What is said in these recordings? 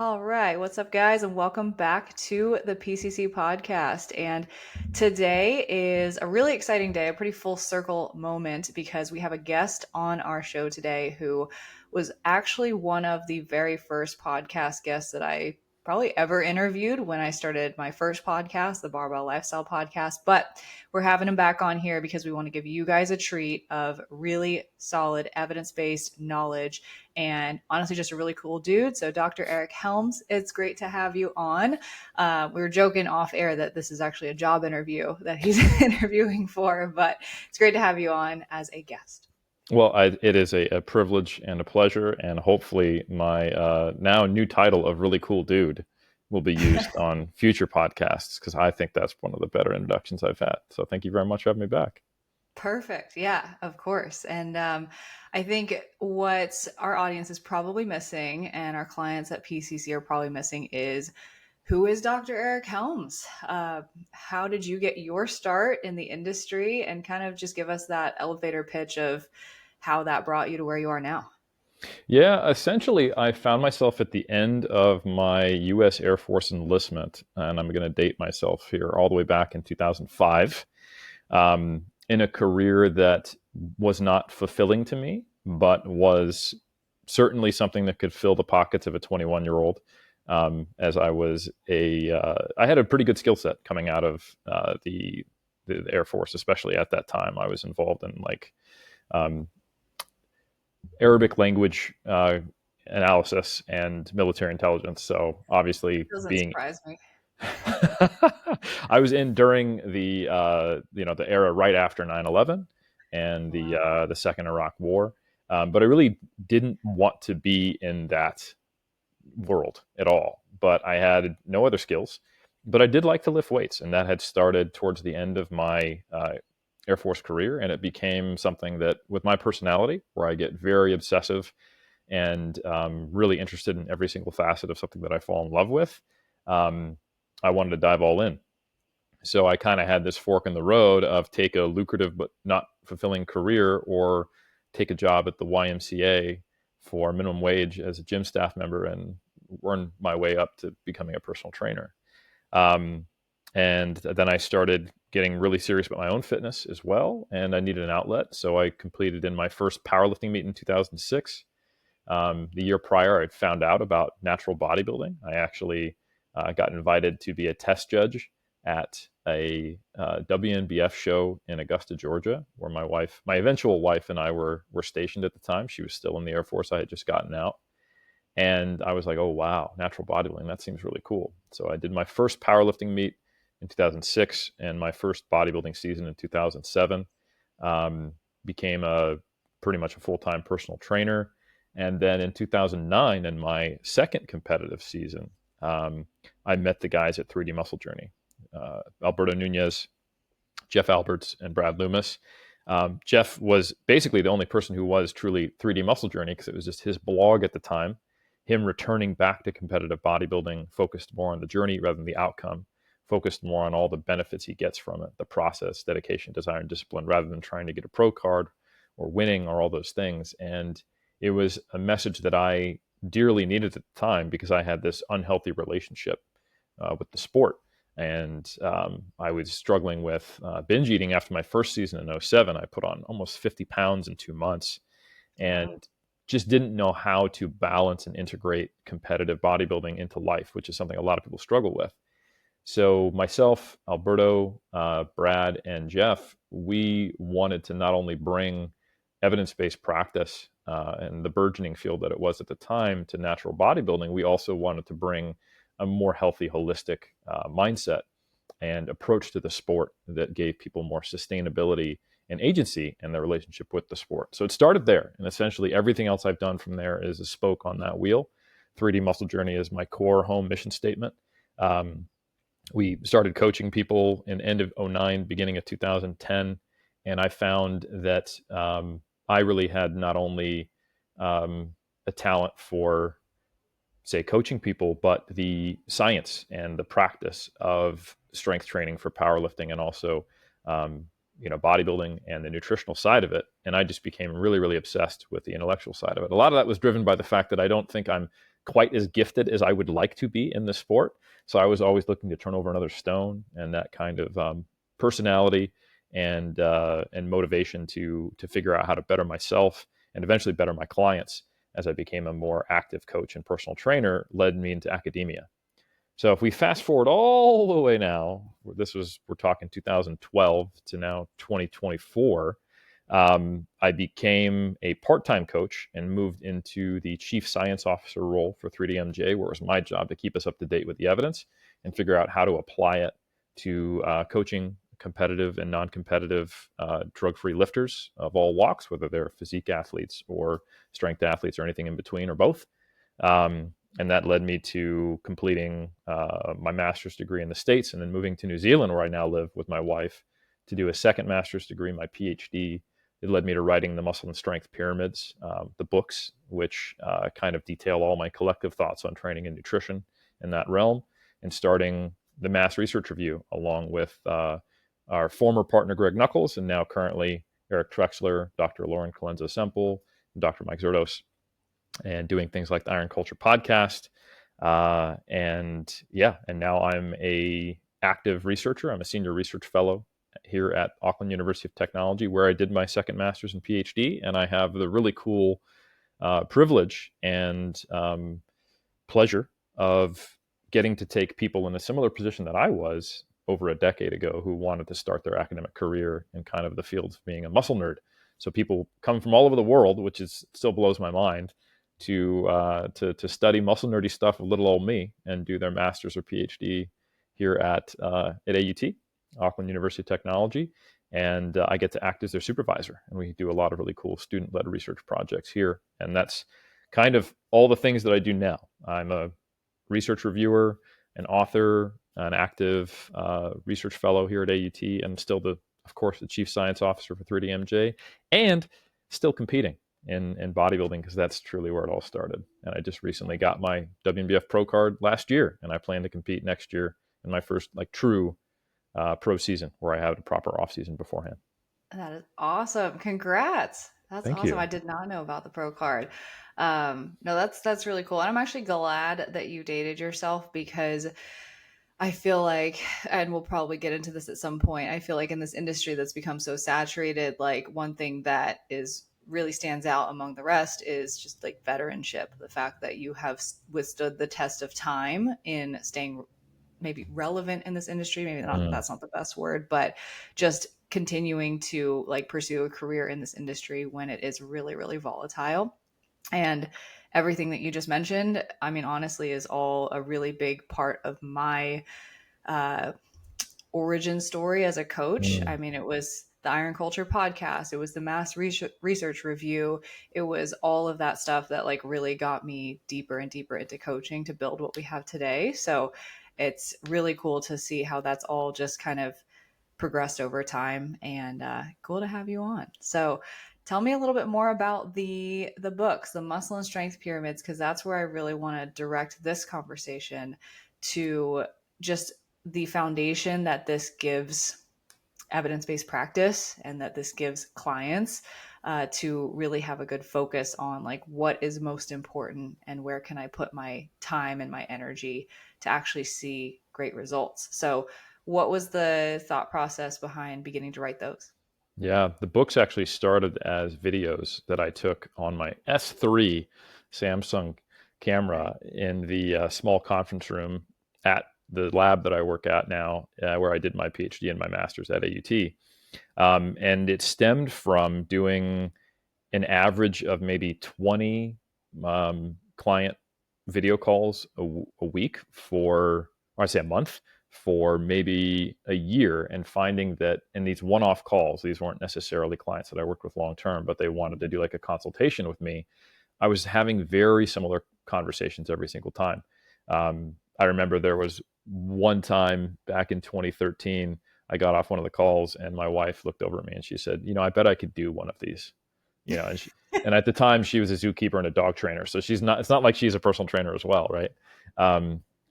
All right, what's up, guys, and welcome back to the PCC podcast. And today is a really exciting day, a pretty full circle moment because we have a guest on our show today who was actually one of the very first podcast guests that I probably ever interviewed when I started my first podcast, the Barbell Lifestyle Podcast. But we're having him back on here because we want to give you guys a treat of really solid evidence based knowledge and honestly just a really cool dude. So Dr. Eric Helms, it's great to have you on. We were joking off air that this is actually a job interview that he's interviewing for, but it's great to have you on as a guest. Well, it is a privilege and a pleasure, and hopefully my now new title of really cool dude will be used on future podcasts because I think that's one of the better introductions I've had. So thank you very much for having me back. Perfect. Yeah, of course. And I think what our audience is probably missing and our clients at PCC are probably missing is who is Dr. Eric Helms? How did you get your start in the industry? And kind of just give us that elevator pitch of how that brought you to where you are now. Yeah, essentially, I found myself at the end of my U.S. Air Force enlistment, and I'm going to date myself here all the way back in 2005, in a career that was not fulfilling to me, but was certainly something that could fill the pockets of a 21-year-old. As I had a pretty good skill set coming out of the Air Force, especially at that time. I was involved in um, Arabic language analysis and military intelligence. So obviously, Doesn't being surprise me. I was in during the era right after 9/11 and Wow. the second Iraq War, but I really didn't want to be in that world at all. But I had no other skills. But I did like to lift weights, and that had started towards the end of my Air Force career, and it became something that, with my personality, where I get very obsessive and really interested in every single facet of something that I fall in love with, um, I wanted to dive all in. So I kind of had this fork in the road of take a lucrative but not fulfilling career or take a job at the YMCA for minimum wage as a gym staff member and earn my way up to becoming a personal trainer. Um, and then I started getting really serious about my own fitness as well, and I needed an outlet. So I completed in my first powerlifting meet in 2006. The year prior, I'd found out about natural bodybuilding. I actually got invited to be a test judge at a WNBF show in Augusta, Georgia, where my eventual wife, and I were stationed at the time. She was still in the Air Force. I had just gotten out, and I was like, "Oh wow, natural bodybuilding. That seems really cool." So I did my first powerlifting meet in 2006, and my first bodybuilding season in 2007. Became a pretty much a full time personal trainer, and then in 2009, in my second competitive season, I met the guys at 3D Muscle Journey, Alberto Nunez, Jeff Alberts, and Brad Loomis. Jeff was basically the only person who was truly 3D Muscle Journey because it was just his blog at the time. Him returning back to competitive bodybuilding, focused more on the journey rather than the outcome, focused more on all the benefits he gets from it, the process, dedication, desire, and discipline, rather than trying to get a pro card or winning or all those things. And it was a message that I dearly needed at the time because I had this unhealthy relationship with the sport. And I was struggling with binge eating after my first season in '07. I put on almost 50 pounds in 2 months Wow. and just didn't know how to balance and integrate competitive bodybuilding into life, which is something a lot of people struggle with. So myself, Alberto, Brad, and Jeff, we wanted to not only bring evidence-based practice and the burgeoning field that it was at the time to natural bodybuilding, we also wanted to bring a more healthy, holistic mindset and approach to the sport that gave people more sustainability and agency in their relationship with the sport. So it started there, and essentially everything else I've done from there is a spoke on that wheel. 3D Muscle Journey is my core home mission statement. Um, we started coaching people in end of '09, beginning of 2010, and I found that I really had not only a talent for, say, coaching people, but the science and the practice of strength training for powerlifting and also bodybuilding and the nutritional side of it. And I just became really, really obsessed with the intellectual side of it. A lot of that was driven by the fact that I don't think I'm quite as gifted as I would like to be in the sport. So I was always looking to turn over another stone, and that kind of personality and motivation to figure out how to better myself and eventually better my clients as I became a more active coach and personal trainer led me into academia. So if we fast forward all the way now, we're talking 2012 to now 2024. I became a part-time coach and moved into the chief science officer role for 3DMJ, where it was my job to keep us up to date with the evidence and figure out how to apply it to coaching competitive and non-competitive drug-free lifters of all walks, whether they're physique athletes or strength athletes or anything in between or both. And that led me to completing my master's degree in the States and then moving to New Zealand, where I now live with my wife, to do a second master's degree, my PhD. It led me to writing the Muscle and Strength Pyramids, the books, which kind of detail all my collective thoughts on training and nutrition in that realm, and starting the Mass Research Review along with our former partner, Greg Knuckles, and now currently Eric Trexler, Dr. Lauren Colenso-Semple, and Dr. Mike Zerdos, and doing things like the Iron Culture podcast. And now I'm a active researcher. I'm a senior research fellow here at Auckland University of Technology, where I did my second master's and PhD. And I have the really cool privilege and pleasure of getting to take people in a similar position that I was over a decade ago who wanted to start their academic career in kind of the field of being a muscle nerd. So people come from all over the world, which still blows my mind, to study muscle nerdy stuff with little old me and do their master's or PhD here at AUT, Auckland University of Technology. And I get to act as their supervisor. And we do a lot of really cool student-led research projects here. And that's kind of all the things that I do now. I'm a research reviewer, an author, an active research fellow here at AUT, and still of course, the chief science officer for 3DMJ, and still competing in bodybuilding, because that's truly where it all started. And I just recently got my WNBF pro card last year, and I plan to compete next year in my first true pro season, where I have a proper off season beforehand. That is awesome. Congrats. That's Thank awesome. you. I did not know about the pro card. No, that's really cool. And I'm actually glad that you dated yourself, because I feel like, and we'll probably get into this at some point, I feel like in this industry that's become so saturated, like one thing that is really stands out among the rest is just like veteranship. The fact that you have withstood the test of time in staying maybe relevant in this industry. Maybe not, Mm. that's not the best word, but just continuing to like pursue a career in this industry when it is really, really volatile. And everything that you just mentioned, I mean, honestly, is all a really big part of my uh, origin story as a coach. Mm. I mean, it was the Iron Culture podcast, it was the Mass Research Review, it was all of that stuff that like really got me deeper and deeper into coaching to build what we have today. So it's really cool to see how that's all just kind of progressed over time, and cool to have you on. So tell me a little bit more about the books, the Muscle and Strength Pyramids, because that's where I really want to direct this conversation to, just the foundation that this gives evidence-based practice and that this gives clients to really have a good focus on like what is most important and where can I put my time and my energy to actually see great results. So what was the thought process behind beginning to write those? Yeah, the books actually started as videos that I took on my S3 Samsung Right. camera in the small conference room at the lab that I work at now, where I did my PhD and my master's at AUT. And it stemmed from doing an average of maybe 20 client video calls a week or I say a month, for maybe a year, and finding that in these one-off calls, these weren't necessarily clients that I worked with long term, but they wanted to do like a consultation with me. I was having very similar conversations every single time. I remember there was one time back in 2013, I got off one of the calls and my wife looked over at me and she said, I bet I could do one of these. And at the time she was a zookeeper and a dog trainer. So it's not like she's a personal trainer as well. Right.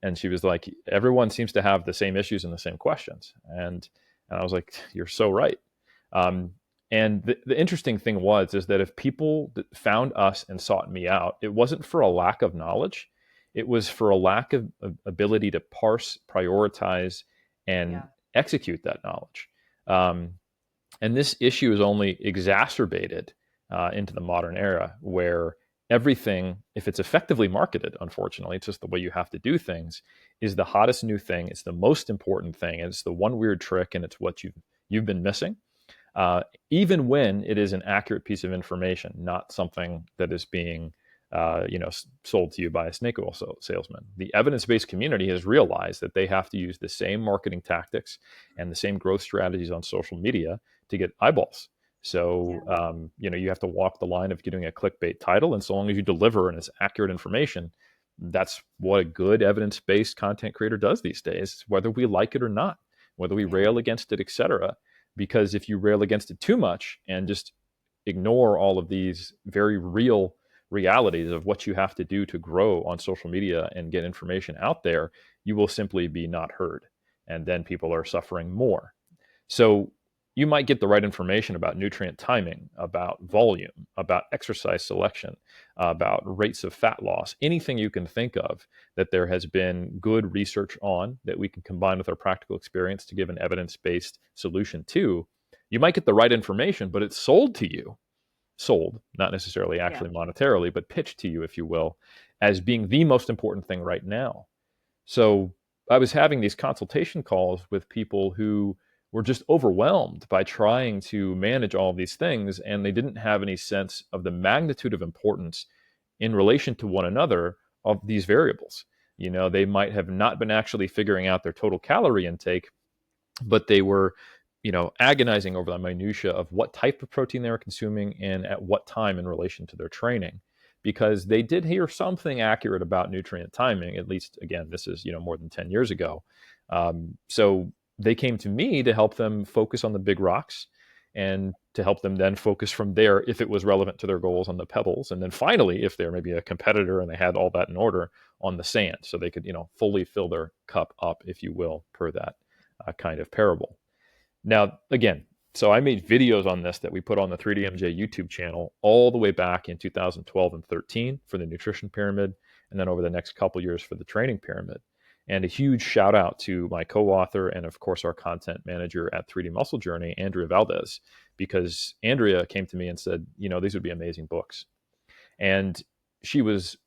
And she was like, everyone seems to have the same issues and the same questions. And I was like, you're so right. And the interesting thing is that if people found us and sought me out, it wasn't for a lack of knowledge. It was for a lack of ability to parse, prioritize, and Yeah. execute that knowledge. Um, and this issue is only exacerbated into the modern era where everything, if it's effectively marketed, unfortunately, it's just the way you have to do things, is the hottest new thing. It's the most important thing. And it's the one weird trick, and it's what you've been missing. Even when it is an accurate piece of information, not something that is being sold to you by a snake oil salesman. The evidence-based community has realized that they have to use the same marketing tactics and the same growth strategies on social media to get eyeballs. So, Yeah. you have to walk the line of getting a clickbait title. And so long as you deliver and it's accurate information, that's what a good evidence-based content creator does these days, whether we like it or not, whether we Yeah. rail against it, etc. Because if you rail against it too much and just ignore all of these very real realities of what you have to do to grow on social media and get information out there, you will simply be not heard. And then people are suffering more. So you might get the right information about nutrient timing, about volume, about exercise selection, about rates of fat loss, anything you can think of that there has been good research on that we can combine with our practical experience to give an evidence-based solution to. You might get the right information, but it's sold to you, sold, not necessarily Yeah. actually monetarily, but pitched to you, if you will, as being the most important thing right now. So I was having these consultation calls with people who were just overwhelmed by trying to manage all of these things, and they didn't have any sense of the magnitude of importance in relation to one another of these variables. They might have not been actually figuring out their total calorie intake, but they were, agonizing over the minutia of what type of protein they were consuming and at what time in relation to their training, because they did hear something accurate about nutrient timing. At least, again, this is more than 10 years ago. So they came to me to help them focus on the big rocks and to help them then focus from there, if it was relevant to their goals, on the pebbles, and then finally, if they're maybe a competitor and they had all that in order, on the sand, so they could fully fill their cup up, if you will, per that kind of parable. Now, again, so I made videos on this that we put on the 3DMJ YouTube channel all the way back in 2012 and 13 for the nutrition pyramid, and then over the next couple years for the training pyramid. And a huge shout out to my co-author and, of course, our content manager at 3D Muscle Journey, Andrea Valdez, because Andrea came to me and said, these would be amazing books. And she was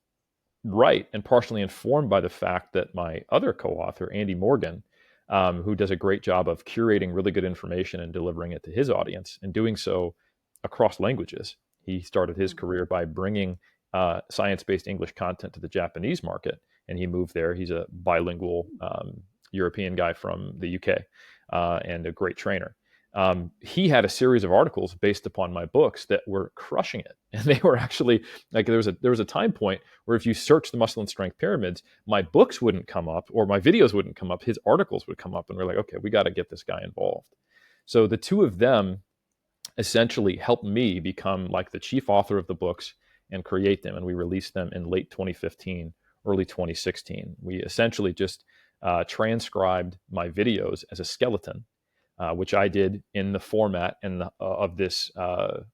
right, and partially informed by the fact that my other co-author, Andy Morgan, who does a great job of curating really good information and delivering it to his audience, and doing so across languages. He started his Mhm. career by bringing science-based English content to the Japanese market, and he moved there. He's a bilingual European guy from the UK and a great trainer. He had a series of articles based upon my books that were crushing it, and they were actually like there was a time point where if you search the muscle and strength pyramids, my books wouldn't come up or my videos wouldn't come up. His articles would come up, and we're like, okay, we got to get this guy involved. So the two of them essentially helped me become like the chief author of the books and create them, and we released them in late 2015, early 2016. We essentially just transcribed my videos as a skeleton, which I did in the format of this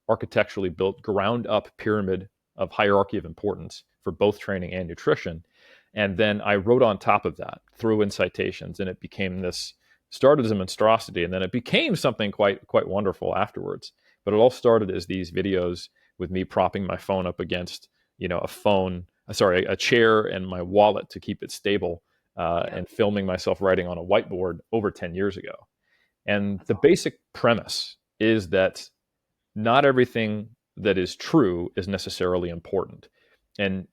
architecturally built ground up pyramid of hierarchy of importance for both training and nutrition. And then I wrote on top of that, threw in citations, and it became this, started as a monstrosity, and then it became something quite wonderful afterwards. But it all started as these videos with me propping my phone up against, a chair and my wallet to keep it stable, Yeah. and filming myself writing on a whiteboard over 10 years ago. And That's the awesome. basic premise is that not everything that is true is necessarily important. And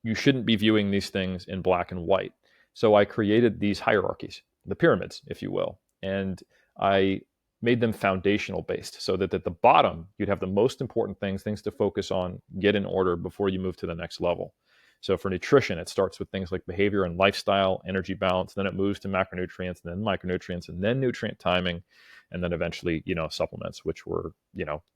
you shouldn't be viewing these things in black and white. So I created these hierarchies, the pyramids, if you will. And I made them foundational based so that at the bottom, you'd have the most important things to focus on, get in order before you move to the next level. So for nutrition, it starts with things like behavior and lifestyle, energy balance, then it moves to macronutrients, and then micronutrients, and then nutrient timing, and then eventually, supplements, which were,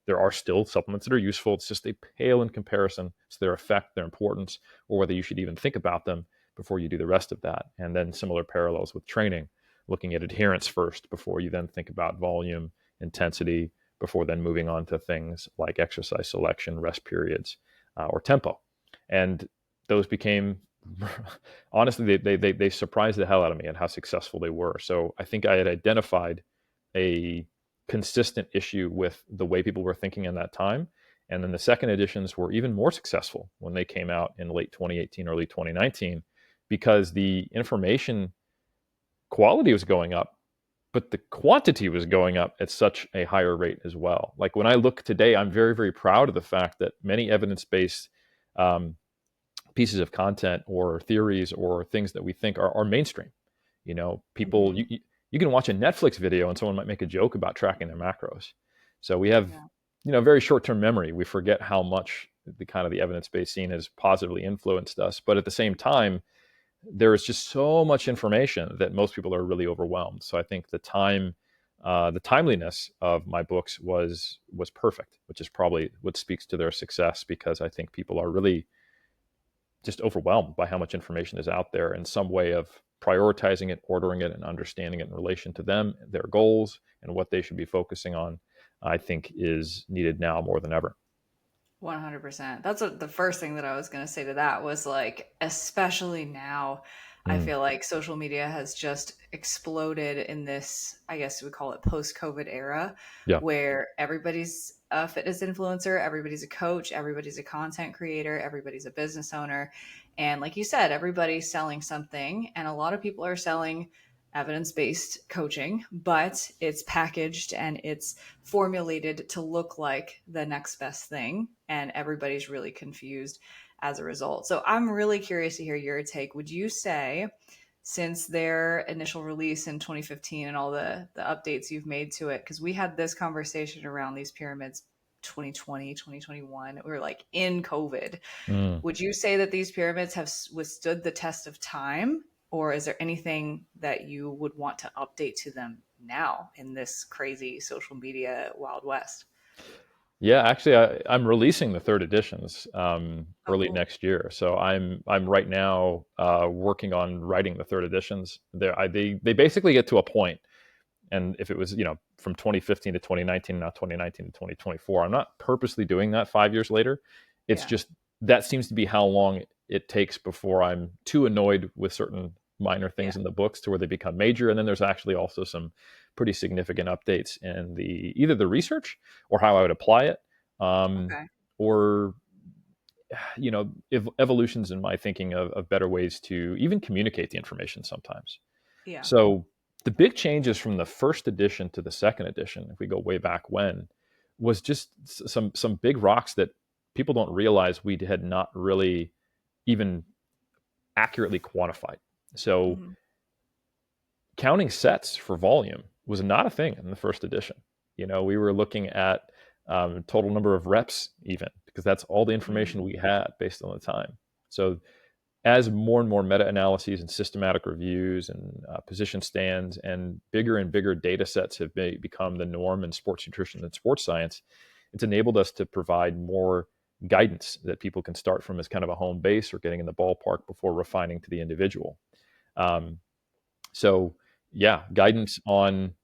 there are still supplements that are useful. It's just they pale in comparison to their effect, their importance, or whether you should even think about them before you do the rest of that. And then similar parallels with training, looking at adherence first before you then think about volume, intensity, before then moving on to things like exercise selection, rest periods, or tempo. And those became honestly, they surprised the hell out of me at how successful they were. So I think I had identified a consistent issue with the way people were thinking in that time. And then the second editions were even more successful when they came out in late 2018, early 2019, because the information quality was going up, but the quantity was going up at such a higher rate as well. Like when I look today, I'm very, very proud of the fact that many evidence-based um, pieces of content or theories or things that we think are mainstream. You know, people, Hmm. you can watch a Netflix video and someone might make a joke about tracking their macros. So we have, Yeah. very short-term memory. We forget how much the kind of the evidence-based scene has positively influenced us. But at the same time, there is just so much information that most people are really overwhelmed. So I think the timeliness of my books was perfect, which is probably what speaks to their success, because I think people are really just overwhelmed by how much information is out there, and some way of prioritizing it, ordering it, and understanding it in relation to them, their goals, and what they should be focusing on, I think is needed now more than ever. 100%. That's what the first thing that I was going to say to that was like, especially now, I Mm, feel like social media has just exploded in this, I guess we call it post COVID era, yeah. where everybody's a fitness influencer, everybody's a coach, everybody's a content creator, everybody's a business owner. And like you said, everybody's selling something, and a lot of people are selling evidence based coaching, but it's packaged and it's formulated to look like the next best thing. And everybody's really confused as a result. So I'm really curious to hear your take. Would you say, since their initial release in 2015 and all the updates you've made to it, because we had this conversation around these pyramids 2020, 2021, we were like in COVID. Mm. Would you say that these pyramids have withstood the test of time? Or is there anything that you would want to update to them now in this crazy social media Wild West? Yeah, actually, I'm releasing the third editions Oh, early cool. next year. So I'm right now working on writing the third editions. They basically get to a point, and if it was from 2015 to 2019, now 2019 to 2024, I'm not purposely doing that 5 years later. It's Yeah. just that seems to be how long it takes before I'm too annoyed with certain minor Yeah. things in the books to where they become major. And then there's actually also some pretty significant updates in the either the research or how I would apply it, um, Okay. or evolutions in my thinking of better ways to even communicate the information sometimes. Yeah. So the big changes from the first edition to the second edition, if we go way back when, was just some big rocks that people don't realize we had not really even accurately quantified. So Hmm. counting sets for volume was not a thing in the first edition. We were looking at total number of reps, even because that's all the information Hmm. we had based on the time. So as more and more meta-analyses and systematic reviews and position stands and bigger data sets have become the norm in sports nutrition and sports science, it's enabled us to provide more guidance that people can start from as kind of a home base or getting in the ballpark before refining to the individual. Um, so yeah, guidance on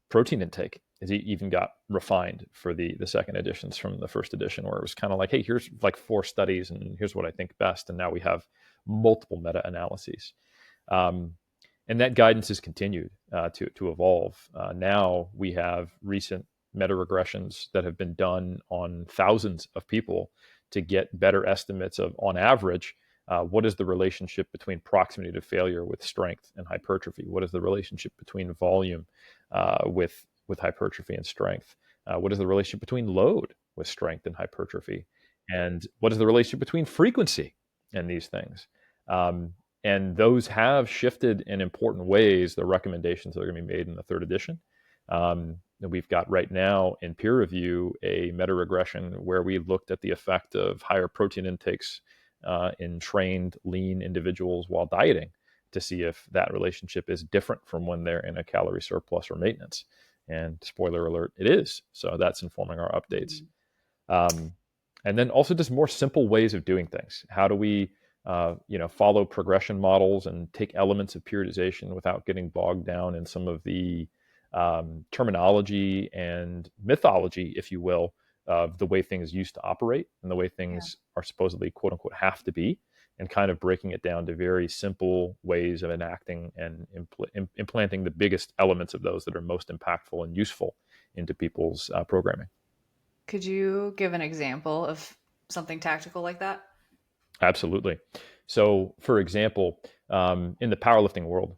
protein intake has even got refined for the second editions from the first edition, where it was kind of like, hey, here's like 4 studies, and here's what I think best. And now we have multiple meta analyses, um, and that guidance has continued to evolve. Now we have recent meta regressions that have been done on thousands of people to get better estimates of, on average, what is the relationship between proximity to failure with strength and hypertrophy? What is the relationship between volume with hypertrophy and strength? What is the relationship between load with strength and hypertrophy? And what is the relationship between frequency and these things? Um, and those have shifted in important ways the recommendations that are going to be made in the third edition. We've got right now in peer review a meta regression where we looked at the effect of higher protein intakes in trained lean individuals while dieting to see if that relationship is different from when they're in a calorie surplus or maintenance. And spoiler alert, it is. So that's informing our updates. Hmm. Um, and then also just more simple ways of doing things. How do we, follow progression models and take elements of periodization without getting bogged down in some of the terminology and mythology, if you will, of the way things used to operate and the way Yeah. things are supposedly quote unquote have to be. and kind of breaking it down to very simple ways of enacting and implanting the biggest elements of those that are most impactful and useful into people's programming. Could you give an example of something tactical like that? Absolutely. So, for example, in the powerlifting world,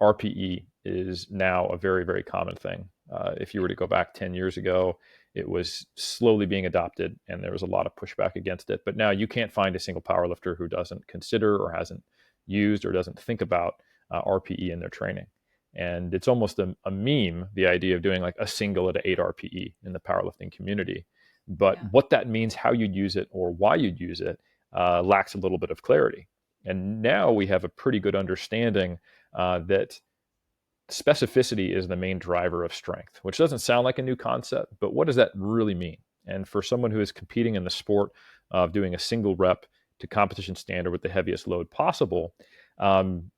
RPE is now a very, very common thing. If you were to go back 10 years ago, it was slowly being adopted and there was a lot of pushback against it. But now you can't find a single powerlifter who doesn't consider or hasn't used or doesn't think about RPE in their training. And it's almost a meme, the idea of doing like a single at 8 RPE in the powerlifting community. But Yeah. what that means, how you'd use it, or why you'd use it, lacks a little bit of clarity. And now we have a pretty good understanding that specificity is the main driver of strength, which doesn't sound like a new concept, but what does that really mean? And for someone who is competing in the sport of doing a single rep to competition standard with the heaviest load possible, um,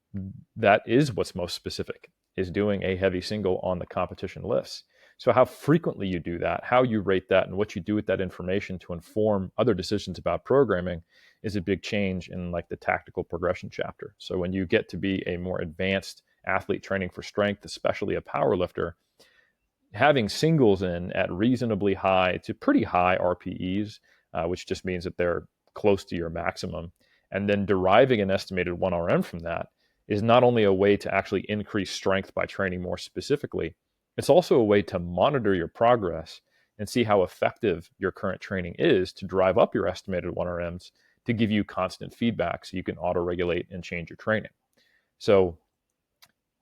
that is what's most specific, is doing a heavy single on the competition lifts. So how frequently you do that, how you rate that, and what you do with that information to inform other decisions about programming is a big change in like the tactical progression chapter. So when you get to be a more advanced athlete training for strength, especially a power lifter, having singles in at reasonably high to pretty high RPEs, which just means that they're close to your maximum, and then deriving an estimated 1RM from that is not only a way to actually increase strength by training more specifically, it's also a way to monitor your progress and see how effective your current training is to drive up your estimated 1RMs to give you constant feedback so you can auto-regulate and change your training. So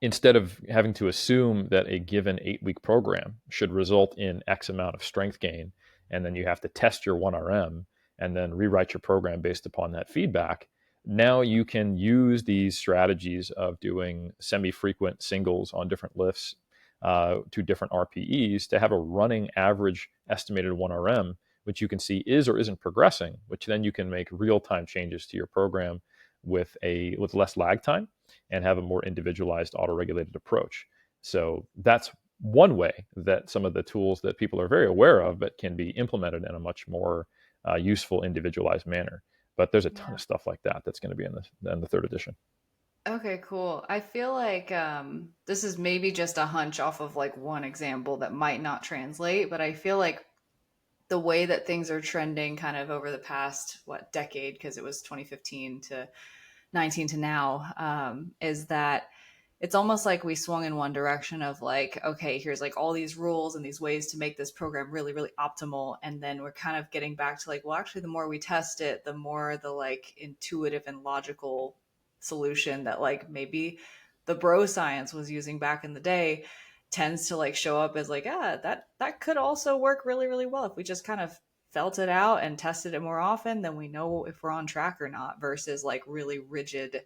instead of having to assume that a given 8-week program should result in X amount of strength gain, and then you have to test your 1RM and then rewrite your program based upon that feedback, now you can use these strategies of doing semi-frequent singles on different lifts to different RPEs to have a running average estimated 1RM, which you can see is or isn't progressing, which then you can make real-time changes to your program with less lag time and have a more individualized auto-regulated approach. So that's one way that some of the tools that people are very aware of but can be implemented in a much more useful, individualized manner. But there's a ton Yeah. of stuff like that that's going to be in the third edition. Okay, cool. I feel like this is maybe just a hunch off of like one example that might not translate, but I feel like the way that things are trending kind of over the past, what, decade, because it was 2015 to 19 to now, is that it's almost like we swung in one direction of like, okay, here's like all these rules and these ways to make this program really, really optimal. And then we're kind of getting back to like, well, actually, the more we test it, the more the like intuitive and logical solution that like maybe the bro science was using back in the day tends to like show up as like, that could also work really, really well if we just kind of felt it out and tested it more often, then we know if we're on track or not versus like really rigid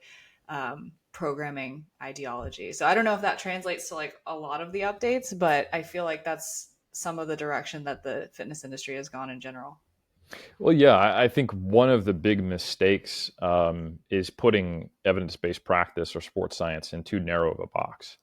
programming ideology. So I don't know if that translates to like a lot of the updates, but I feel like that's some of the direction that the fitness industry has gone in general. Well, yeah, I think one of the big mistakes is putting evidence-based practice or sports science in too narrow of a box.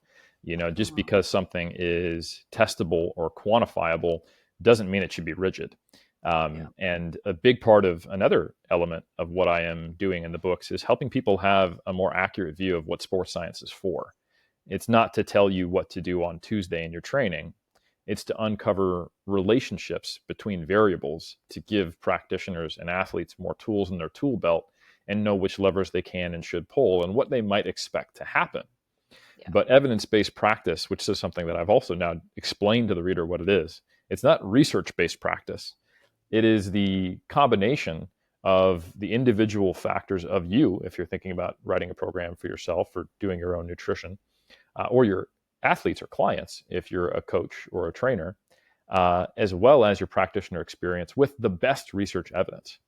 You know, just Uh, because something is testable or quantifiable doesn't mean it should be rigid. yeah. And a big part of another element of what I am doing in the books is helping people have a more accurate view of what sports science is for. It's not to tell you what to do on Tuesday in your training. It's to uncover relationships between variables to give practitioners and athletes more tools in their tool belt and know which levers they can and should pull and what they might expect to happen. Yeah. But evidence-based practice, which is something that I've also now explained to the reader what it is, it's not research-based practice. It is the combination of the individual factors of you, if you're thinking about writing a program for yourself or doing your own nutrition, or your athletes or clients, if you're a coach or a trainer, as well as your practitioner experience with the best research evidence.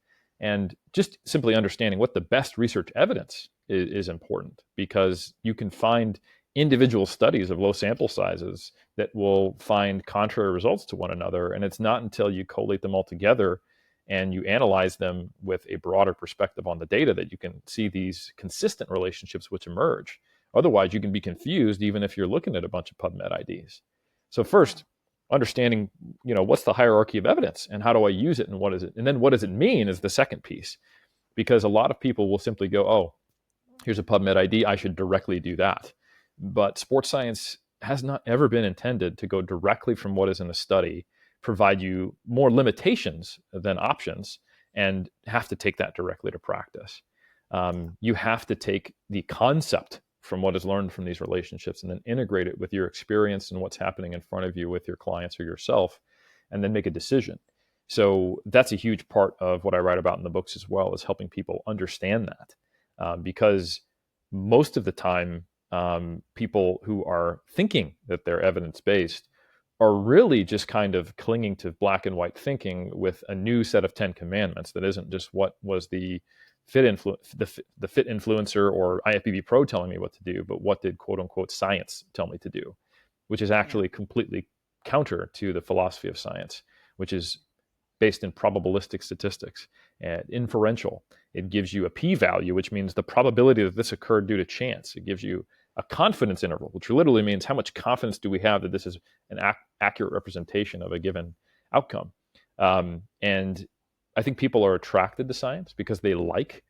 And just simply understanding what the best research evidence is important because you can find individual studies of low sample sizes that will find contrary results to one another. And it's not until you collate them all together and you analyze them with a broader perspective on the data that you can see these consistent relationships which emerge. Otherwise, you can be confused even if you're looking at a bunch of PubMed IDs. So Yeah. first, understanding, what's the hierarchy of evidence and how do I use it and what is it? And then what does it mean is the second piece. because a lot of people will simply go, oh, here's a PubMed ID, I should directly do that. But sports science has not ever been intended to go directly from what is in a study, provide you more limitations than options, and have to take that directly to practice. You have to take the concept from what is learned from these relationships and then integrate it with your experience and what's happening in front of you with your clients or yourself, and then make a decision. So that's a huge part of what I write about in the books as well, is helping people understand that. Because most of the time, people who are thinking that they're evidence-based are really just kind of clinging to black and white thinking with a new set of 10 commandments that isn't just what was the the fit influencer or IFBB Pro telling me what to do, but what did quote unquote science tell me to do, which is Yeah. actually completely counter to the philosophy of science, which is based in probabilistic statistics and inferential. It gives you a p-value, which means the probability that this occurred due to chance. It gives you a confidence interval, which literally means how much confidence do we have that this is an accurate representation of a given outcome. And I think people are attracted to science because they like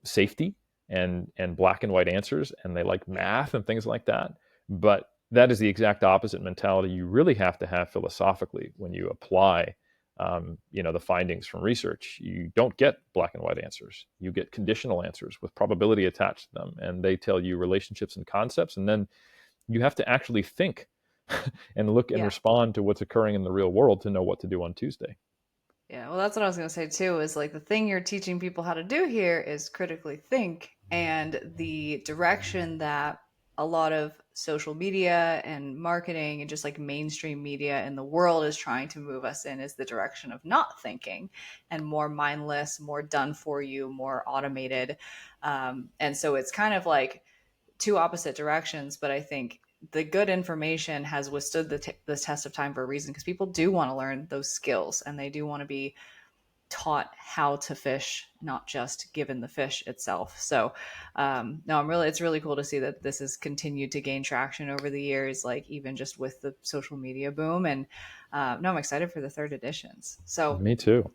safety and black and white answers, and they like math and things like that. But that is the exact opposite mentality you really have to have philosophically when you apply the findings from research. You don't get black and white answers. You get conditional answers with probability attached to them, and they tell you relationships and concepts, and then you have to actually think and look and Yeah. respond to what's occurring in the real world to know what to do on Tuesday. Yeah, well, that's what I was going to say too, is like the thing you're teaching people how to do here is critically think. And the direction that a lot of social media and marketing and just like mainstream media in the world is trying to move us in is the direction of not thinking and more mindless, more done for you, more automated. And so it's kind of like two opposite directions, but I think the good information has withstood the test of time for a reason, because people do want to learn those skills and they do want to be taught how to fish, not just given the fish itself. So, no, it's really cool to see that this has continued to gain traction over the years, like even just with the social media boom. And no, I'm excited for the third editions. So Me too.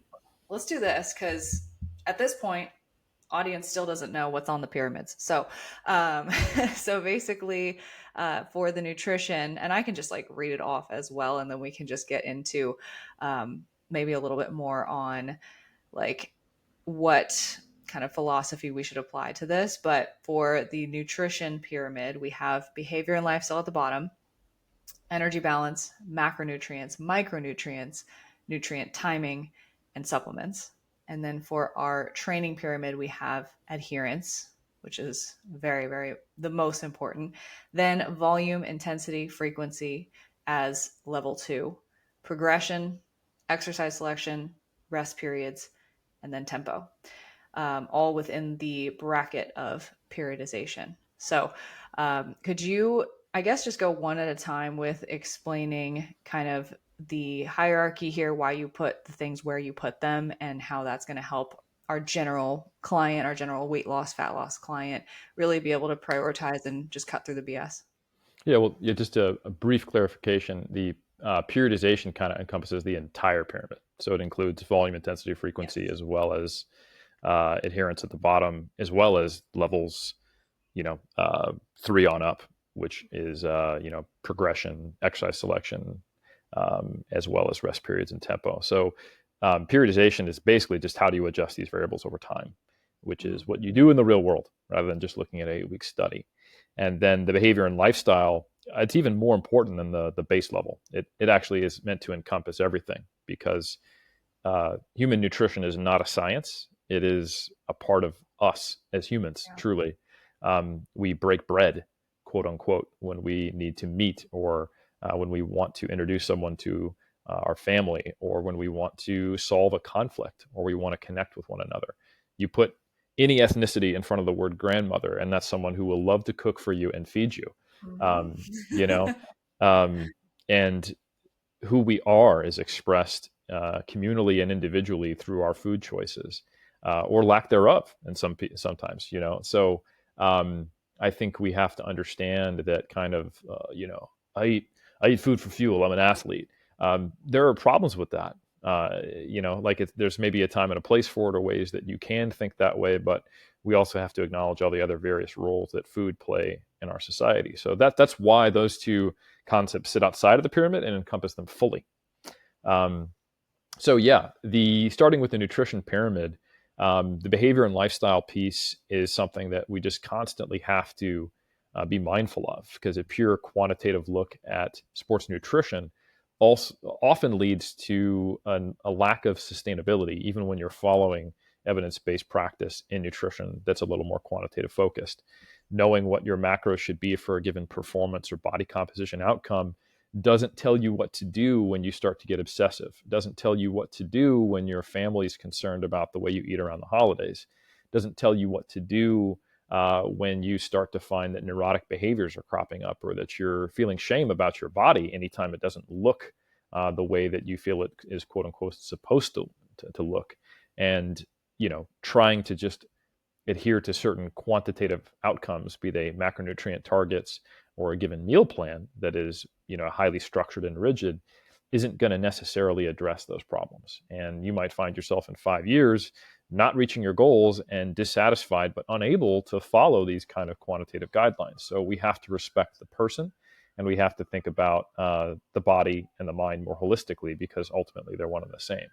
let's do this, because at this point, audience still doesn't know what's on the pyramids. So, so basically, for the nutrition, and I can just like read it off as well, and then we can just get into maybe a little bit more on like what kind of philosophy we should apply to this. But for the nutrition pyramid, we have behavior and lifestyle at the bottom, energy balance, macronutrients, micronutrients, nutrient timing, and supplements. And then for our training pyramid, we have adherence, which is very, very the most important. Then volume, intensity, frequency as level two, progression, exercise selection, rest periods, and then tempo, all within the bracket of periodization. So, could you, I guess, just go one at a time with explaining kind of the hierarchy here, why you put the things where you put them, and how that's going to help our general client, our general weight loss, fat loss client, really be able to prioritize and just cut through the BS? Yeah, well, yeah, just a brief clarification. The periodization kind of encompasses the entire pyramid. So it includes volume, intensity, frequency, Yes. as well as adherence at the bottom, as well as levels, 3 on up, which is, progression, exercise selection, as well as rest periods and tempo. So periodization is basically just how do you adjust these variables over time, which Mm-hmm. is what you do in the real world rather than just looking at a 8-week study. And then the behavior and lifestyle, it's even more important than the base level. It actually is meant to encompass everything, because human nutrition is not a science. It is a part of us as humans, Yeah. truly. We break bread, quote unquote, when we need to meet, or when we want to introduce someone to our family, or when we want to solve a conflict, or we want to connect with one another. You put any ethnicity in front of the word grandmother, and that's someone who will love to cook for you and feed you. You know, um, and who we are is expressed communally and individually through our food choices, or lack thereof, and sometimes. So I think we have to understand that kind of I eat food for fuel. I'm an athlete. There are problems with that. There's maybe a time and a place for it, or ways that you can think that way, but we also have to acknowledge all the other various roles that food play in our society. So that's why those two concepts sit outside of the pyramid and encompass them fully. Um, so yeah, the starting with the nutrition pyramid, the behavior and lifestyle piece is something that we just constantly have to be mindful of, because a pure quantitative look at sports nutrition also often leads to a lack of sustainability, even when you're following evidence-based practice in nutrition that's a little more quantitative focused. Knowing what your macros should be for a given performance or body composition outcome doesn't tell you what to do when you start to get obsessive. It doesn't tell you what to do when your family's concerned about the way you eat around the holidays. It doesn't tell you what to do when you start to find that neurotic behaviors are cropping up, or that you're feeling shame about your body anytime it doesn't look the way that you feel it is, quote unquote, supposed to look. And, trying to just adhere to certain quantitative outcomes, be they macronutrient targets or a given meal plan that is, highly structured and rigid, isn't going to necessarily address those problems. And you might find yourself in 5 years not reaching your goals and dissatisfied, but unable to follow these kind of quantitative guidelines. So we have to respect the person, and we have to think about the body and the mind more holistically, because ultimately they're one and the same.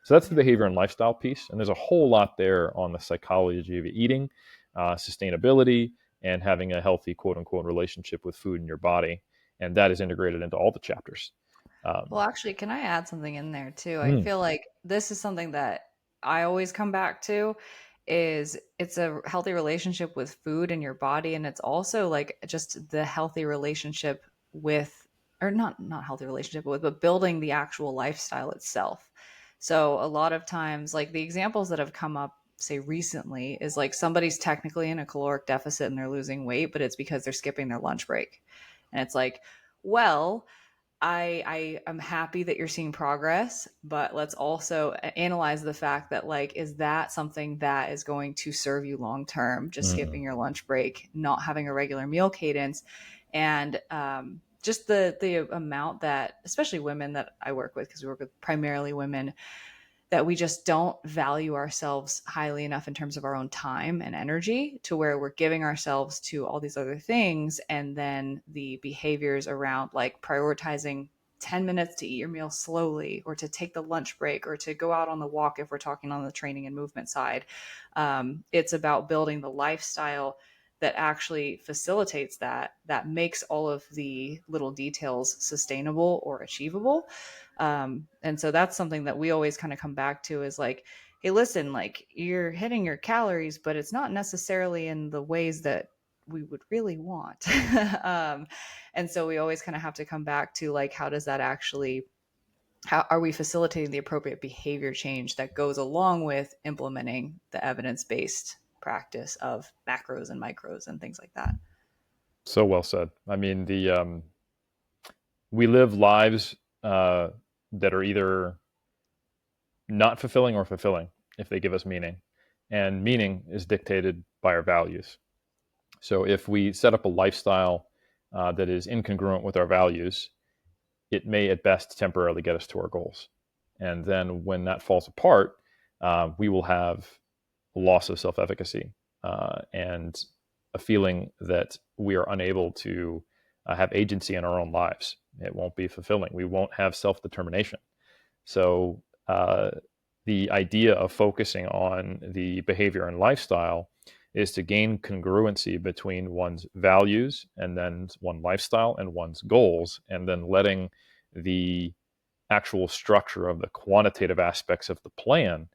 So that's the behavior and lifestyle piece. And there's a whole lot there on the psychology of eating, sustainability, and having a healthy, quote unquote, relationship with food in your body. And that is integrated into all the chapters. Well, Um, actually, can I add something in there too? I mm, feel like this is something that I always come back to, is it's a healthy relationship with food and your body, and it's also like just the healthy relationship with, or not healthy relationship with, but building the actual lifestyle itself. So a lot of times, like the examples that have come up say recently is like somebody's technically in a caloric deficit and they're losing weight, but it's because they're skipping their lunch break. And it's like, well, I am happy that you're seeing progress, but let's also analyze the fact that, like, is that something that is going to serve you long term? Just mm, skipping your lunch break, not having a regular meal cadence, and just the amount that, especially women that I work with, because we work with primarily women, that we just don't value ourselves highly enough in terms of our own time and energy, to where we're giving ourselves to all these other things. And then the behaviors around, like prioritizing 10 minutes to eat your meal slowly, or to take the lunch break, or to go out on the walk if we're talking on the training and movement side. It's about building the lifestyle that actually facilitates that makes all of the little details sustainable or achievable. And so that's something that we always kind of come back to, is like, hey, listen, like, you're hitting your calories, but it's not necessarily in the ways that we would really want. um, and so we always kind of have to come back to, like, how does that actually, how are we facilitating the appropriate behavior change that goes along with implementing the evidence-based practice of macros and micros and things like that. so well said. I mean, we live lives that are either not fulfilling or fulfilling if they give us meaning. And meaning is dictated by our values. So if we set up a lifestyle that is incongruent with our values, it may at best temporarily get us to our goals. And then when that falls apart, we will have a loss of self efficacy and a feeling that we are unable to have agency in our own lives. It won't be fulfilling. We won't have self determination. So, the idea of focusing on the behavior and lifestyle is to gain congruency between one's values and then one lifestyle and one's goals, and then letting the actual structure of the quantitative aspects of the plan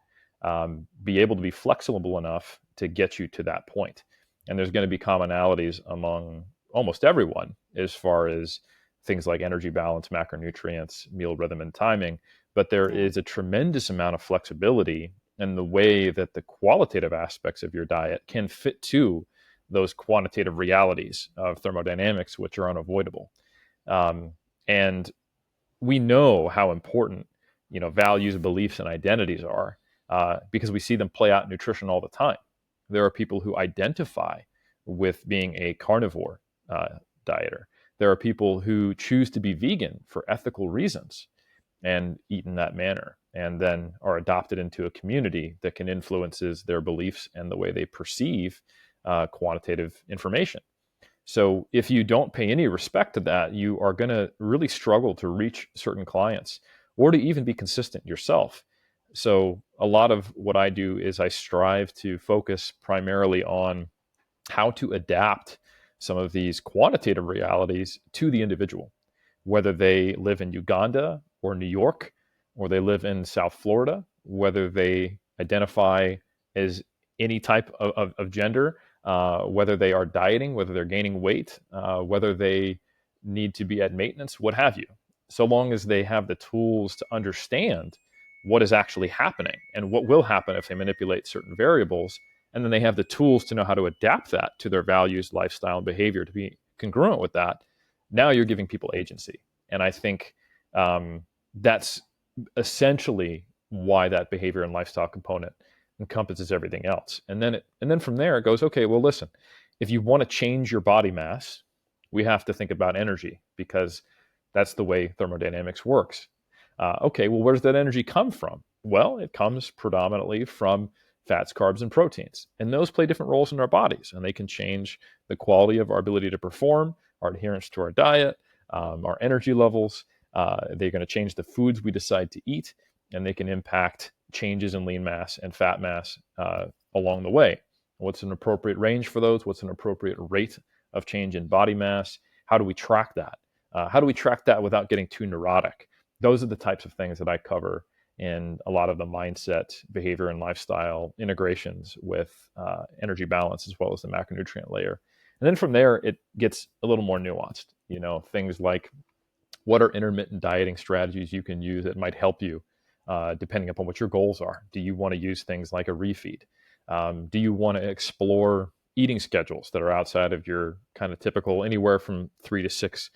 be able to be flexible enough to get you to that point. And there's going to be commonalities among almost everyone as far as things like energy balance, macronutrients, meal rhythm, and timing. But there Yeah. is a tremendous amount of flexibility in the way that the qualitative aspects of your diet can fit to those quantitative realities of thermodynamics, which are unavoidable. And we know how important values, beliefs, and identities are because we see them play out in nutrition all the time. There are people who identify with being a carnivore dieter. There are people who choose to be vegan for ethical reasons and eat in that manner. and then are adopted into a community that can influences their beliefs and the way they perceive quantitative information. So if you don't pay any respect to that, you are going to really struggle to reach certain clients or to even be consistent yourself. So a lot of what I do is I strive to focus primarily on how to adapt some of these quantitative realities to the individual, whether they live in Uganda or New York, or they live in South Florida, whether they identify as any type of gender, whether they are dieting, whether they're gaining weight, whether they need to be at maintenance, what have you. So long as they have the tools to understand what is actually happening and what will happen if they manipulate certain variables, and then they have the tools to know how to adapt that to their values, lifestyle, and behavior to be congruent with that, now you're giving people agency. And I think that's essentially why that behavior and lifestyle component encompasses everything else. And then from there it goes, okay, well, listen, if you want to change your body mass, we have to think about energy, because that's the way thermodynamics works. Okay, well, where does that energy come from? Well, it comes predominantly from fats, carbs, and proteins. And those play different roles in our bodies, and they can change the quality of our ability to perform, our adherence to our diet, our energy levels. They're going to change the foods we decide to eat, and they can impact changes in lean mass and fat mass along the way. What's an appropriate range for those? What's an appropriate rate of change in body mass? How do we track that? How do we track that without getting too neurotic? Those are the types of things that I cover in a lot of the mindset, behavior, and lifestyle integrations with energy balance, as well as the macronutrient layer. And then from there, it gets a little more nuanced. Things like, what are intermittent dieting strategies you can use that might help you depending upon what your goals are? Do you want to use things like a refeed? Do you want to explore eating schedules that are outside of your kind of typical, anywhere from 3 to 6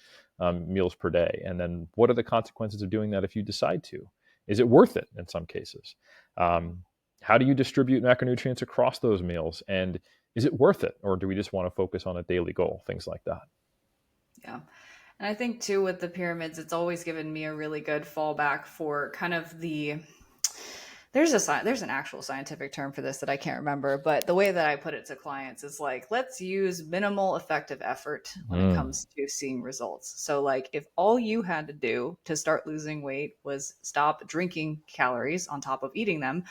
meals per day? And then what are the consequences of doing that if you decide to? Is it worth it in some cases? How do you distribute macronutrients across those meals? And is it worth it? Or do we just want to focus on a daily goal? Things like that. Yeah. And I think too with the pyramids, it's always given me a really good fallback for kind of there's an actual scientific term for this that I can't remember, but the way that I put it to clients is like, let's use minimal effective effort when it Mm. comes to seeing results. So like if all you had to do to start losing weight was stop drinking calories on top of eating them,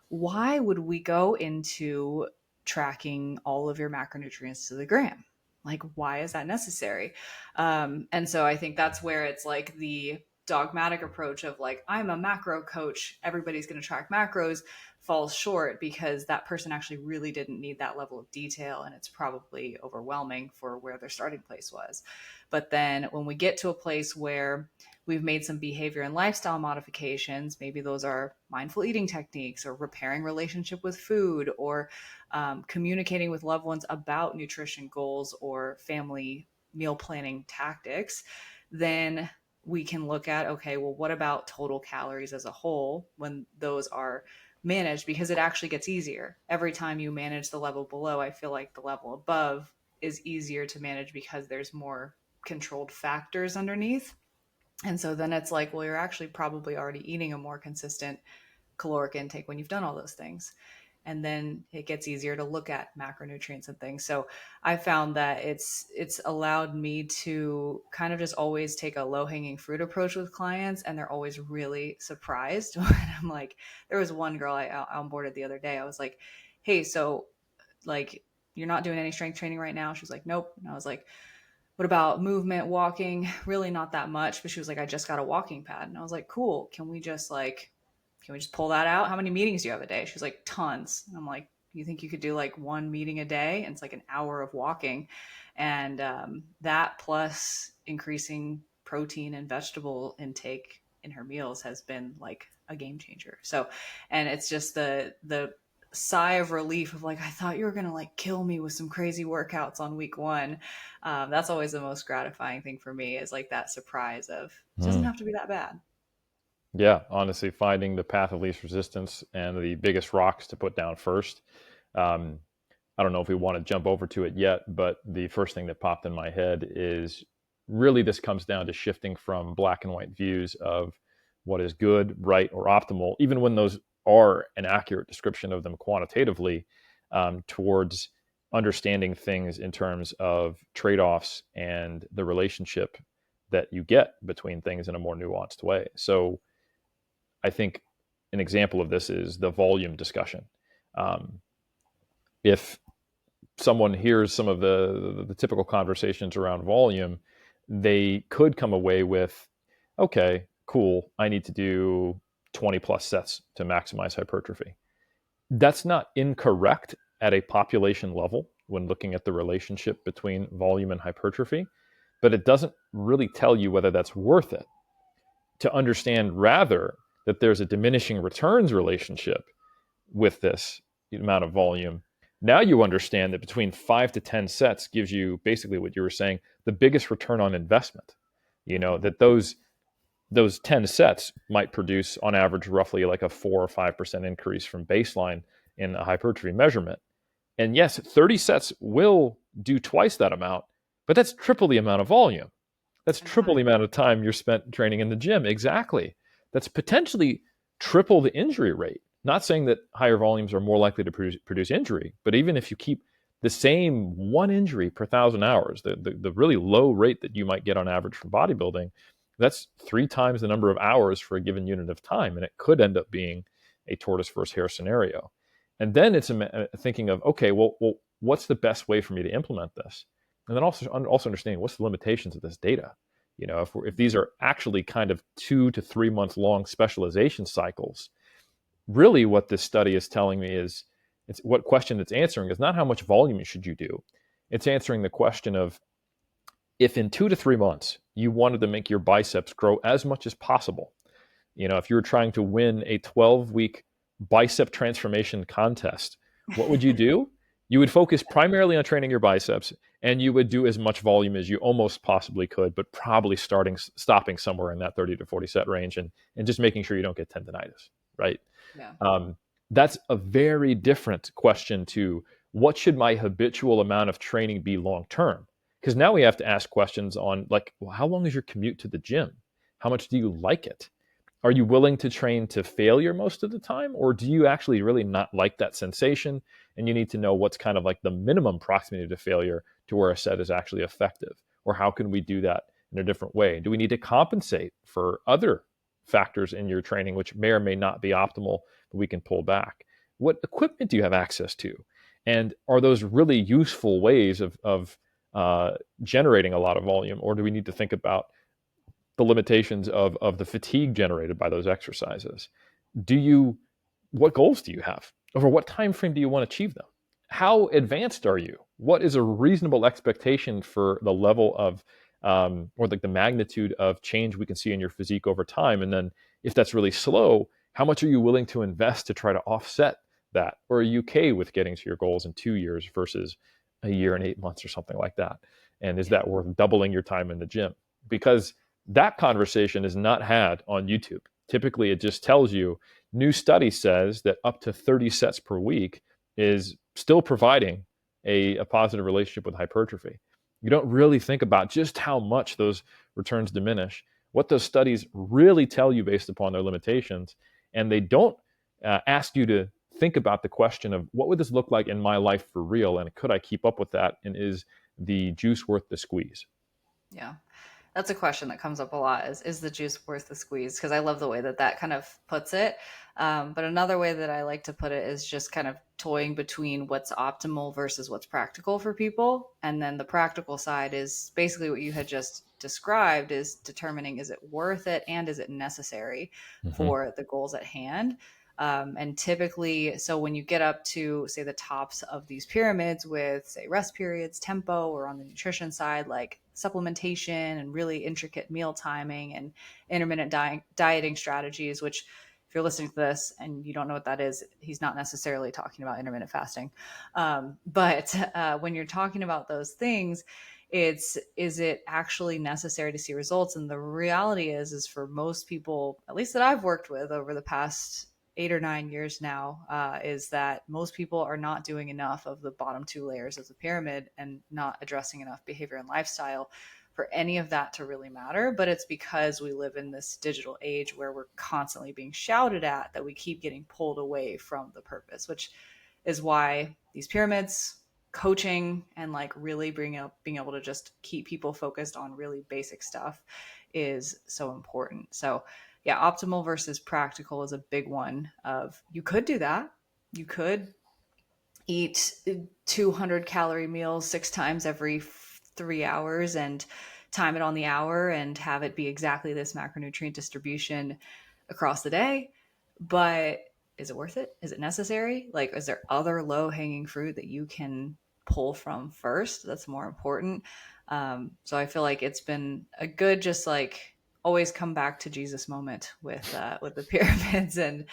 why would we go into tracking all of your macronutrients to the gram? Like, why is that necessary? And so I think that's where it's like the dogmatic approach of like, I'm a macro coach, everybody's going to track macros, falls short because that person actually really didn't need that level of detail. And it's probably overwhelming for where their starting place was. But then when we get to a place where we've made some behavior and lifestyle modifications, maybe those are mindful eating techniques or repairing relationship with food or communicating with loved ones about nutrition goals or family meal planning tactics, then we can look at, okay, well, what about total calories as a whole when those are managed? Because it actually gets easier. Every time you manage the level below, I feel like the level above is easier to manage because there's more controlled factors underneath. And so then it's like, well, you're actually probably already eating a more consistent caloric intake when you've done all those things. And then it gets easier to look at macronutrients and things. So I found that it's allowed me to kind of just always take a low hanging fruit approach with clients, and they're always really surprised when I'm like, there was one girl I onboarded the other day. I was like, hey, so like you're not doing any strength training right now? She was like, nope. And I was like, what about movement, walking? Really not that much. But she was like, I just got a walking pad. And I was like, cool. Can we just pull that out? How many meetings do you have a day? She's like, tons. And I'm like, you think you could do like one meeting a day? And it's like an hour of walking. And that plus increasing protein and vegetable intake in her meals has been like a game changer. So, and it's just the sigh of relief of like, I thought you were going to like kill me with some crazy workouts on week one. That's always the most gratifying thing for me, is like that surprise of it doesn't Mm. have to be that bad. Yeah, honestly, finding the path of least resistance and the biggest rocks to put down first. Um, I don't know if we want to jump over to it yet, but the first thing that popped in my head is really this comes down to shifting from black and white views of what is good, right, or optimal, even when those are an accurate description of them quantitatively, towards understanding things in terms of trade-offs and the relationship that you get between things in a more nuanced way. So I think an example of this is the volume discussion. Um, if someone hears some of the typical conversations around volume, they could come away with, okay, cool, I need to do 20 plus sets to maximize hypertrophy. That's not incorrect at a population level when looking at the relationship between volume and hypertrophy, but it doesn't really tell you whether that's worth it. To understand rather that there's a diminishing returns relationship with this amount of volume, now you understand that between 5 to 10 sets gives you basically what you were saying, the biggest return on investment. That those 10 sets might produce on average roughly like a 4 or 5% increase from baseline in a hypertrophy measurement. And yes, 30 sets will do twice that amount, but that's triple the amount of volume. That's triple the Exactly. amount of time you're spent training in the gym. Exactly. That's potentially triple the injury rate. Not saying that higher volumes are more likely to produce injury, but even if you keep the same one injury per 1,000 hours, the really low rate that you might get on average from bodybuilding, that's 3 times the number of hours for a given unit of time. And it could end up being a tortoise versus hare scenario. And then it's thinking of, okay, well, what's the best way for me to implement this? And then also understanding what's the limitations of this data. If these are actually kind of 2 to 3 month long specialization cycles, really what this study is telling me is, it's what question it's answering is not how much volume should you do. It's answering the question of, if in 2 to 3 months you wanted to make your biceps grow as much as possible, if you were trying to win a 12-week bicep transformation contest, what would you do? You would focus primarily on training your biceps, and you would do as much volume as you almost possibly could, but probably stopping somewhere in that 30 to 40 set range, and just making sure you don't get tendonitis, right? Yeah. That's a very different question to, what should my habitual amount of training be long term? Because now we have to ask questions on, like, well, how long is your commute to the gym? How much do you like it? Are you willing to train to failure most of the time, or do you actually really not like that sensation, and you need to know what's kind of like the minimum proximity to failure to where a set is actually effective? Or how can we do that in a different way? Do we need to compensate for other factors in your training which may or may not be optimal, but we can pull back? What equipment do you have access to, and are those really useful ways of generating a lot of volume? Or do we need to think about the limitations of the fatigue generated by those exercises? What goals do you have? Over what time frame do you want to achieve them? How advanced are you? What is a reasonable expectation for the level of or like the magnitude of change we can see in your physique over time? And then if that's really slow, how much are you willing to invest to try to offset that? Or are you okay with getting to your goals in 2 years versus a year and 8 months or something like that? And is Yeah. that worth doubling your time in the gym? Because that conversation is not had on YouTube. Typically, it just tells you, new study says that up to 30 sets per week is still providing a positive relationship with hypertrophy. You don't really think about just how much those returns diminish, what those studies really tell you based upon their limitations. And they don't ask you to think about the question of, what would this look like in my life for real? And could I keep up with that? And is the juice worth the squeeze? Yeah. That's a question that comes up a lot, is the juice worth the squeeze? Because I love the way that that kind of puts it. But another way that I like to put it is just kind of toying between what's optimal versus what's practical for people. And then the practical side is basically what you had just described, is determining, is it worth it and is it necessary Mm-hmm. for the goals at hand? And typically, so when you get up to, say, the tops of these pyramids with, say, rest periods, tempo, or on the nutrition side, like supplementation and really intricate meal timing and intermittent dieting strategies, which, if you're listening to this and you don't know what that is, he's not necessarily talking about intermittent fasting. But when you're talking about those things, is it actually necessary to see results? And the reality is for most people, at least that I've worked with over the past 8 or 9 years now, is that most people are not doing enough of the bottom two layers of the pyramid and not addressing enough behavior and lifestyle for any of that to really matter. But it's because we live in this digital age where we're constantly being shouted at that we keep getting pulled away from the purpose, which is why these pyramids, coaching, and like really being able to just keep people focused on really basic stuff is so important. So yeah, optimal versus practical is a big one. Of you could do that. You could eat 200 calorie meals 6 times every 3 hours and time it on the hour and have it be exactly this macronutrient distribution across the day. But is it worth it? Is it necessary? Like, is there other low hanging fruit that you can pull from first? That's more important. So I feel like it's been a good, just like always come back to Jesus moment with the pyramids and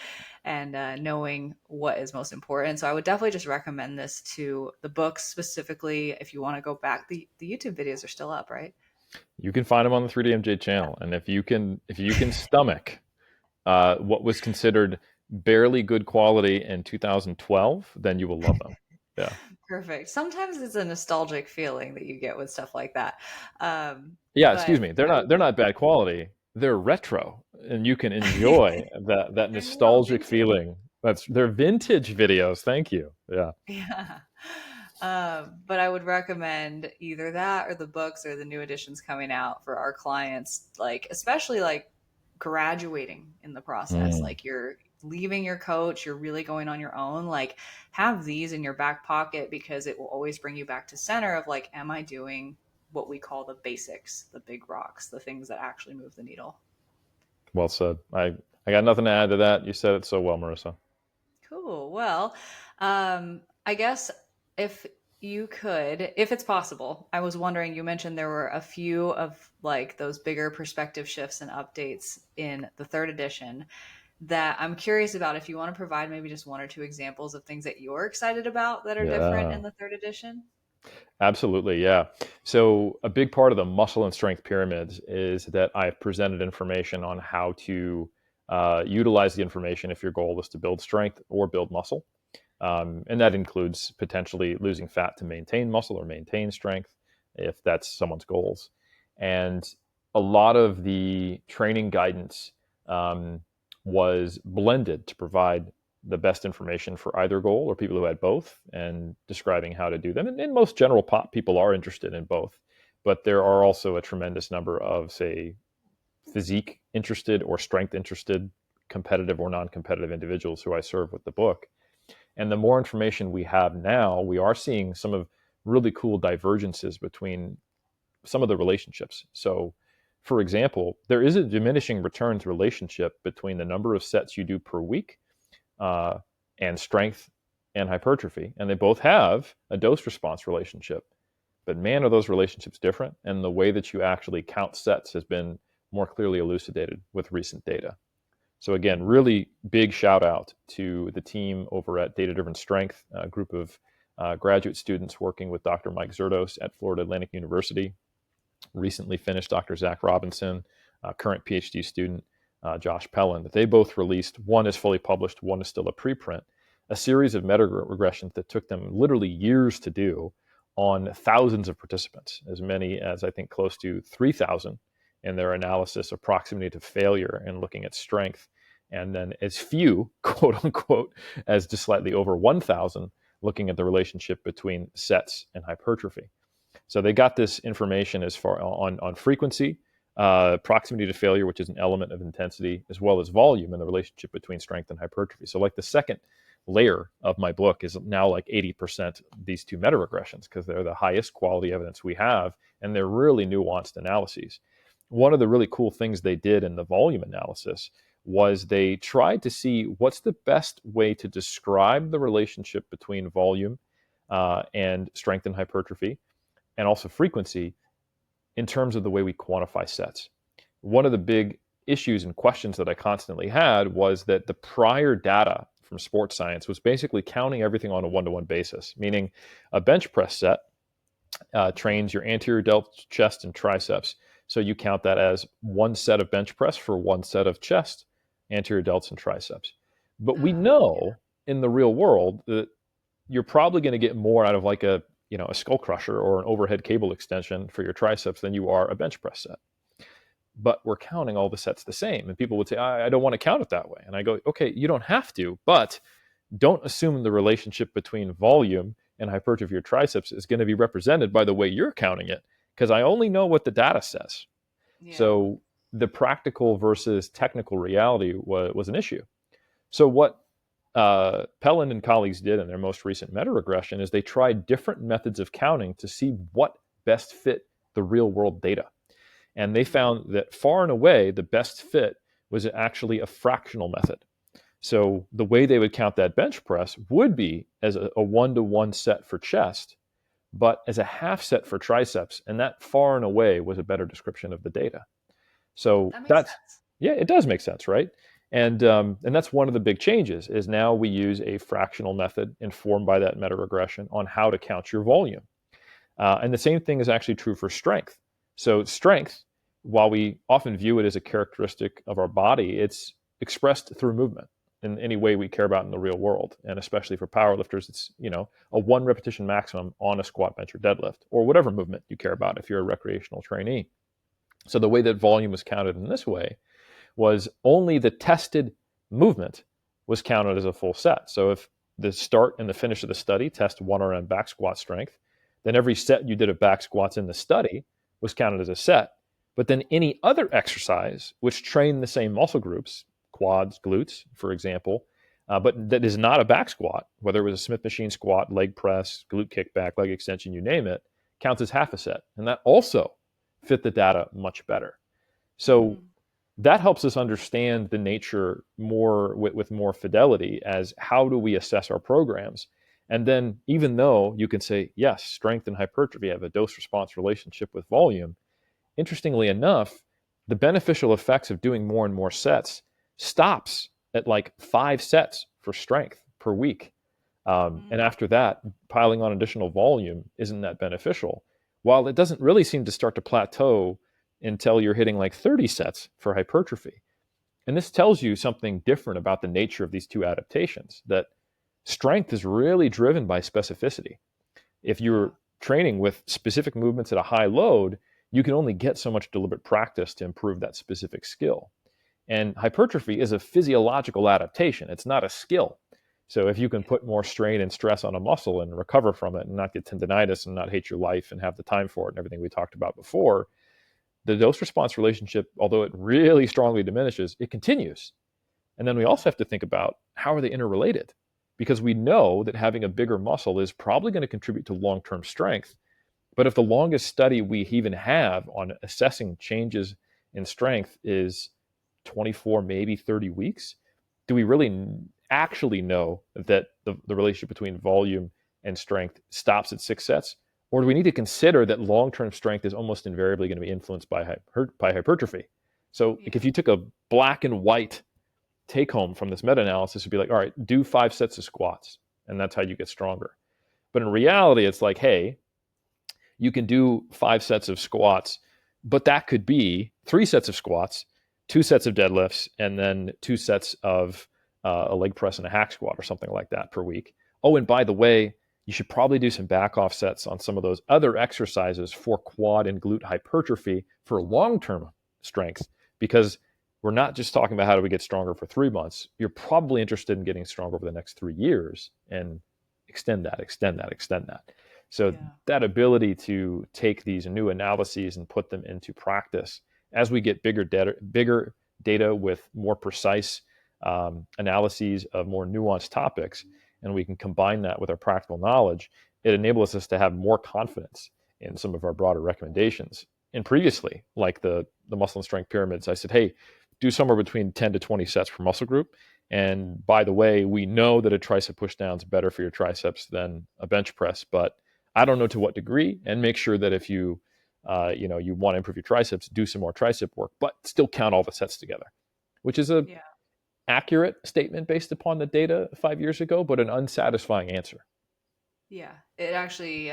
knowing what is most important. So I would definitely just recommend this to the books specifically. If you want to go back, the YouTube videos are still up, right? You can find them on the 3DMJ channel, and if you can stomach what was considered barely good quality in 2012, then you will love them. Yeah. Perfect. Sometimes it's a nostalgic feeling that you get with stuff like that. Yeah, excuse But me. They're I not would they're not bad quality. They're retro, and you can enjoy that they're neo nostalgic vintage. feeling. They're vintage videos. Thank you. Yeah. Yeah. But I would recommend either that or the books or the new editions coming out for our clients, like especially like graduating in the process. Mm. Like you're leaving your coach, you're really going on your own. Like have these in your back pocket because it will always bring you back to center of like, am I doing what we call the basics, the big rocks, the things that actually move the needle? Well said. I got nothing to add to that. You said it so well, Marissa. Cool. Well, I guess if you could, if it's possible, I was wondering, you mentioned there were a few of like those bigger perspective shifts and updates in the third edition that I'm curious about. If you want to provide maybe just one or two examples of things that you're excited about that are different Yeah. in the third edition. Absolutely, yeah. So a big part of the muscle and strength pyramids is that I've presented information on how to utilize the information if your goal is to build strength or build muscle. And that includes potentially losing fat to maintain muscle or maintain strength if that's someone's goals. And a lot of the training guidance um, was blended to provide the best information for either goal or people who had both and describing how to do them. And in most general pop, people are interested in both. But there are also a tremendous number of, say, physique interested or strength interested, competitive or non competitive individuals who I serve with the book. And the more information we have now, we are seeing some of really cool divergences between some of the relationships. So, for example, there is a diminishing returns relationship between the number of sets you do per week uh, and strength and hypertrophy. And they both have a dose response relationship. But man, are those relationships different. And the way that you actually count sets has been more clearly elucidated with recent data. So again, really big shout out to the team over at Data Driven Strength, a group of graduate students working with Dr. Mike Zerdos at Florida Atlantic University. Recently finished Dr. Zach Robinson, current PhD student Josh Pellin. They both released, one is fully published, one is still a preprint, a series of meta regressions that took them literally years to do on thousands of participants, as many as I think close to 3,000 in their analysis of proximity to failure and looking at strength, and then as few, quote unquote, as just slightly over 1,000 looking at the relationship between sets and hypertrophy. So they got this information as far on frequency, proximity to failure, which is an element of intensity, as well as volume and the relationship between strength and hypertrophy. So like the second layer of my book is now like 80% these two meta regressions because they're the highest quality evidence we have, and they're really nuanced analyses. One of the really cool things they did in the volume analysis was they tried to see what's the best way to describe the relationship between volume and strength and hypertrophy, and also frequency in terms of the way we quantify sets. One of the big issues and questions that I constantly had was that the prior data from sports science was basically counting everything on a one-to-one basis, meaning a bench press set trains your anterior delts, chest, and triceps. So you count that as one set of bench press for one set of chest, anterior delts, and triceps. But we Yeah. know in the real world that you're probably going to get more out of like a skull crusher or an overhead cable extension for your triceps than you are a bench press set. But we're counting all the sets the same. And people would say, I don't want to count it that way. And I go, okay, you don't have to, but don't assume the relationship between volume and hypertrophy of your triceps is going to be represented by the way you're counting it, because I only know what the data says. Yeah. So the practical versus technical reality was an issue. So what Pelland and colleagues did in their most recent meta regression is they tried different methods of counting to see what best fit the real world data. And they Mm. found that far and away the best fit was actually a fractional method. So the way they would count that bench press would be as a one-to-one set for chest, but as a half set for triceps. And that far and away was a better description of the data. So That makes that's, sense. yeah, it does make sense, right? And that's one of the big changes is now we use a fractional method informed by that meta regression on how to count your volume. And the same thing is actually true for strength. So strength, while we often view it as a characteristic of our body, it's expressed through movement in any way we care about in the real world. And especially for powerlifters, it's, a one repetition maximum on a squat, bench, or deadlift, or whatever movement you care about if you're a recreational trainee. So the way that volume was counted in this way was only the tested movement was counted as a full set. So if the start and the finish of the study test 1RM back squat strength, then every set you did of back squats in the study was counted as a set. But then any other exercise which trained the same muscle groups, quads, glutes, for example, but that is not a back squat, whether it was a Smith machine squat, leg press, glute kickback, leg extension, you name it, counts as half a set. And that also fit the data much better. So Mm. that helps us understand the nature more with more fidelity as how do we assess our programs. And then even though you can say, yes, strength and hypertrophy have a dose response relationship with volume, interestingly enough, the beneficial effects of doing more and more sets stops at like 5 sets for strength per week. And Mm. after that, piling on additional volume isn't that beneficial. While it doesn't really seem to start to plateau until you're hitting like 30 sets for hypertrophy. And this tells you something different about the nature of these two adaptations, that strength is really driven by specificity. If Yeah. you're training with specific movements at a high load, you can only get so much deliberate practice to improve that specific skill. And hypertrophy is a physiological adaptation, it's not a skill. So if you can Yeah. put more strain and stress on a muscle and recover from it and not get tendonitis and not hate your life and have the time for it and everything we talked about before, the dose response relationship, although it really strongly diminishes, it continues. And then we Yeah. also have to think about how are they interrelated? Because we know that having a bigger muscle is probably going to contribute to long term strength. But if the longest study we even have on assessing changes in strength is 24, maybe 30 weeks, do we really actually know that the relationship between volume and strength stops at 6 sets? Or do we need to consider that long term strength is almost invariably going to be influenced by hypertrophy? So, Yeah. if you took a black and white take home from this meta analysis, would be like, all right, do 5 sets of squats, and that's how you get stronger. But in reality, it's like, hey, you can do 5 sets of squats, but that could be 3 sets of squats, 2 sets of deadlifts, and then 2 sets of a leg press and a hack squat or something like that per week. Oh, and by the way, you should probably do some back offsets on some of those other exercises for quad and glute hypertrophy for long term strength, because we're not just talking about how do we get stronger for 3 months. You're probably interested in getting stronger over the next 3 years and extend that, extend that, extend that. So Yeah. that ability to take these new analyses and put them into practice as we get bigger data with more precise analyses of more nuanced topics, and we can combine that with our practical knowledge, it enables us to have more confidence in some of our broader recommendations. And previously, like the muscle and strength pyramids, I said, hey, do somewhere between 10 to 20 sets per muscle group. And by the way, we know that a tricep pushdown is better for your triceps than a bench press, but I don't know to what degree. And make sure that if you want to improve your triceps, do some more tricep work, but still count all the sets together, which is a Yeah. accurate statement based upon the data 5 years ago, but an unsatisfying answer. Yeah. It actually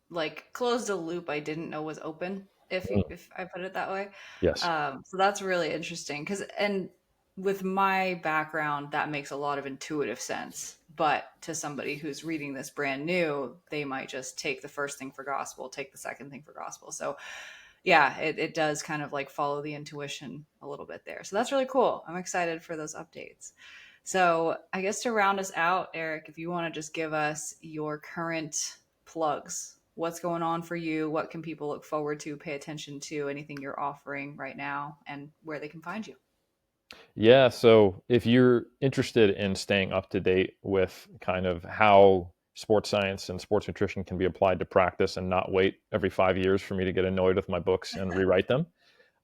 like closed a loop I didn't know was open, Mm, if I put it that way. yes. So that's really interesting, cuz and with my background, that makes a lot of intuitive sense. But to somebody who's reading this brand new, they might just take the first thing for gospel, take the second thing for gospel. So, yeah, it does kind of like follow the intuition a little bit there. So, that's really cool. I'm excited for those updates. So, I guess to round us out, Eric, if you want to just give us your current plugs, what's going on for you? What can people look forward to, pay attention to, anything you're offering right now, and where they can find you? Yeah, so if you're interested in staying up to date with kind of how sports science and sports nutrition can be applied to practice and not wait every 5 years for me to get annoyed with my books and rewrite them,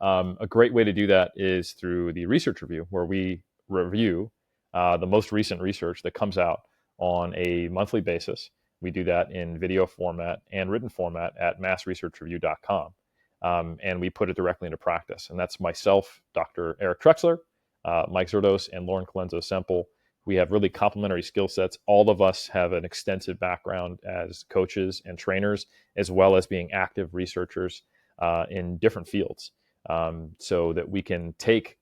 a great way to do that is through the research review, where we review the most recent research that comes out on a monthly basis. We do that in video format and written format at massresearchreview.com. And we put it directly into practice. And that's myself, Dr. Eric Trexler, Mike Zerdos, and Lauren Colenso Semple. We have really complementary skill sets. All of us have an extensive background as coaches and trainers, as well as being active researchers in different fields, so that we can take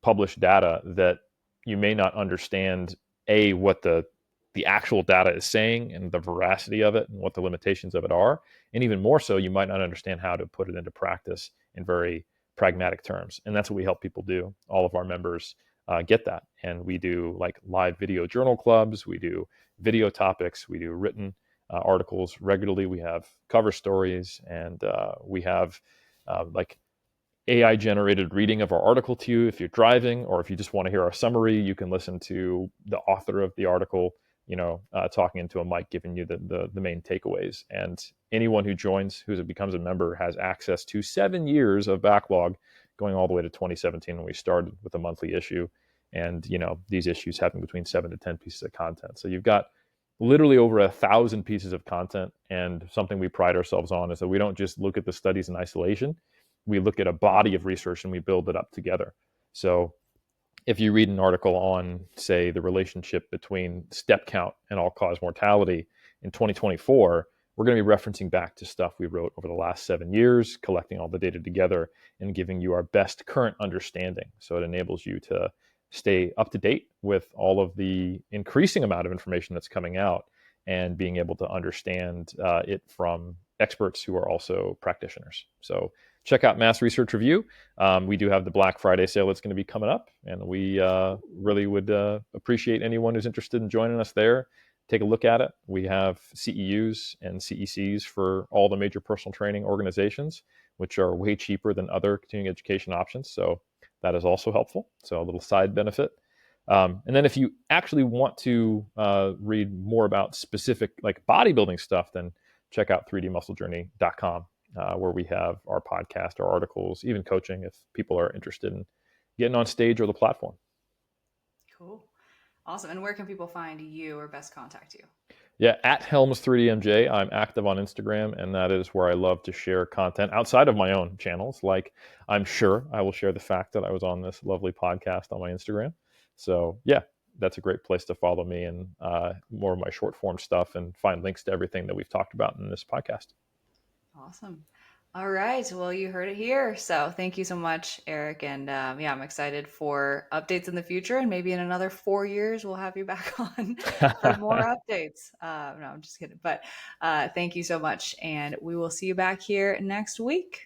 published data that you may not understand what the actual data is saying and the veracity of it and what the limitations of it are, and even more so, you might not understand how to put it into practice in very pragmatic terms. And that's what we help people do. All of our members get that, and we do like live video journal clubs, we do video topics, we do written articles regularly, we have cover stories, and we have like AI generated reading of our article to you if you're driving, or if you just want to hear our summary, you can listen to the author of the article, talking into a mic, giving you the main takeaways. And anyone who joins, who becomes a member, has access to 7 years of backlog, going all the way to 2017 when we started with a monthly issue. And these issues having between 7 to 10 pieces of content. So you've got literally over 1,000 pieces of content. And something we pride ourselves on is that we don't just look at the studies in isolation. We look at a body of research and we build it up together. So if you read an article on, say, the relationship between step count and all-cause mortality in 2024, we're going to be referencing back to stuff we wrote over the last 7 years, collecting all the data together and giving you our best current understanding. So it enables you to stay up to date with all of the increasing amount of information that's coming out, and being able to understand it from experts who are also practitioners. So check out Mass Research Review. We do have the Black Friday sale that's going to be coming up, and we really would appreciate anyone who's interested in joining us there. Take a look at it. We have CEUs and CECs for all the major personal training organizations, which are way cheaper than other continuing education options. So that is also helpful. So a little side benefit. And then if you actually want to read more about specific like bodybuilding stuff, then check out 3dmusclejourney.com, where we have our podcast, our articles, even coaching if people are interested in getting on stage or the platform. Cool. Awesome. And where can people find you or best contact you? Yeah, at Helms 3DMJ. I'm active on Instagram, and that is where I love to share content outside of my own channels. Like, I'm sure I will share the fact that I was on this lovely podcast on my Instagram. So yeah, that's a great place to follow me and more of my short form stuff, and find links to everything that we've talked about in this podcast. Awesome. All right. Well, you heard it here. So thank you so much, Eric. And yeah, I'm excited for updates in the future. And maybe in another 4 years, we'll have you back on for more updates. No, I'm just kidding. But thank you so much. And we will see you back here next week.